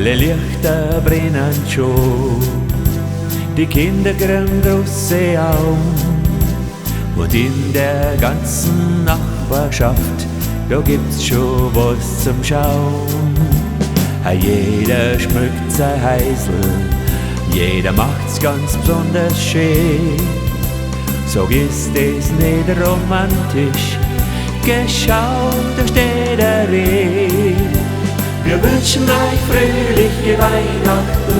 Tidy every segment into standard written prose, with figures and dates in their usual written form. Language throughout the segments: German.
Alle Lichter brennen schon, die Kinder kriegen große Augen. Und in der ganzen Nachbarschaft, da gibt's schon was zum Schauen. Jeder schmückt sein Häusl, jeder macht's ganz besonders schön. Sag, ist es nicht romantisch? Geschaut, da steht der Reh. Wir wünschen euch fröhliche Weihnachten,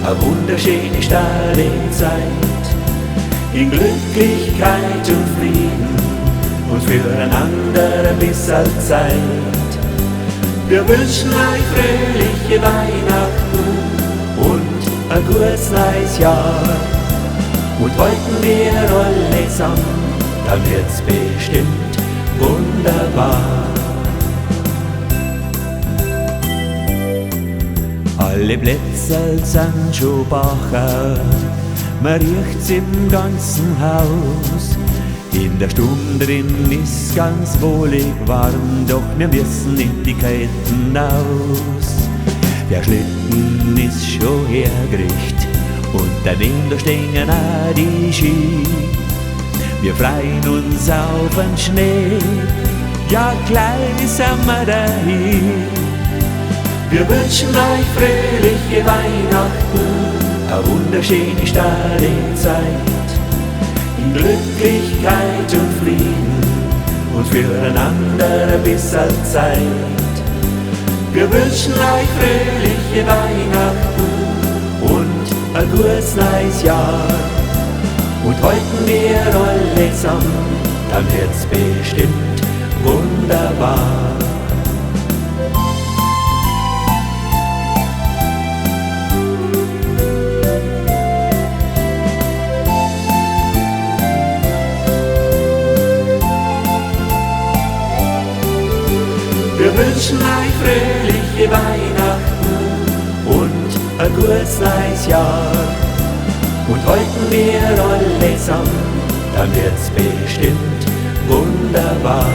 eine wunderschöne Sternenzeit, in Glücklichkeit und Frieden und füreinander ein bisschen Zeit. Wir wünschen euch fröhliche Weihnachten und ein gutes neues Jahr. Und wollten wir alle zusammen, dann wird's bestimmt wunderbar. Alle Plätze sind schon bacher, man riecht's im ganzen Haus. In der Stube drin ist ganz wohlig warm, doch wir müssen in die Kälte aus. Der Schlitten ist schon hergerichtet und daneben da stehen auch die Ski. Wir freuen uns auf den Schnee, ja klein sind wir dahin. Wir wünschen euch fröhliche Weihnachten, eine wunderschöne Sternenzeit, in Glücklichkeit und Frieden und füreinander ein bisschen Zeit. Wir wünschen euch fröhliche Weihnachten und ein gutes neues Jahr. Und wollten wir alle zusammen, dann wird's bestimmt wunderbar. Wir wünschen euch fröhliche Weihnachten und ein gutes neues Jahr. Und wollten wir alle zusammen, dann wird's bestimmt wunderbar.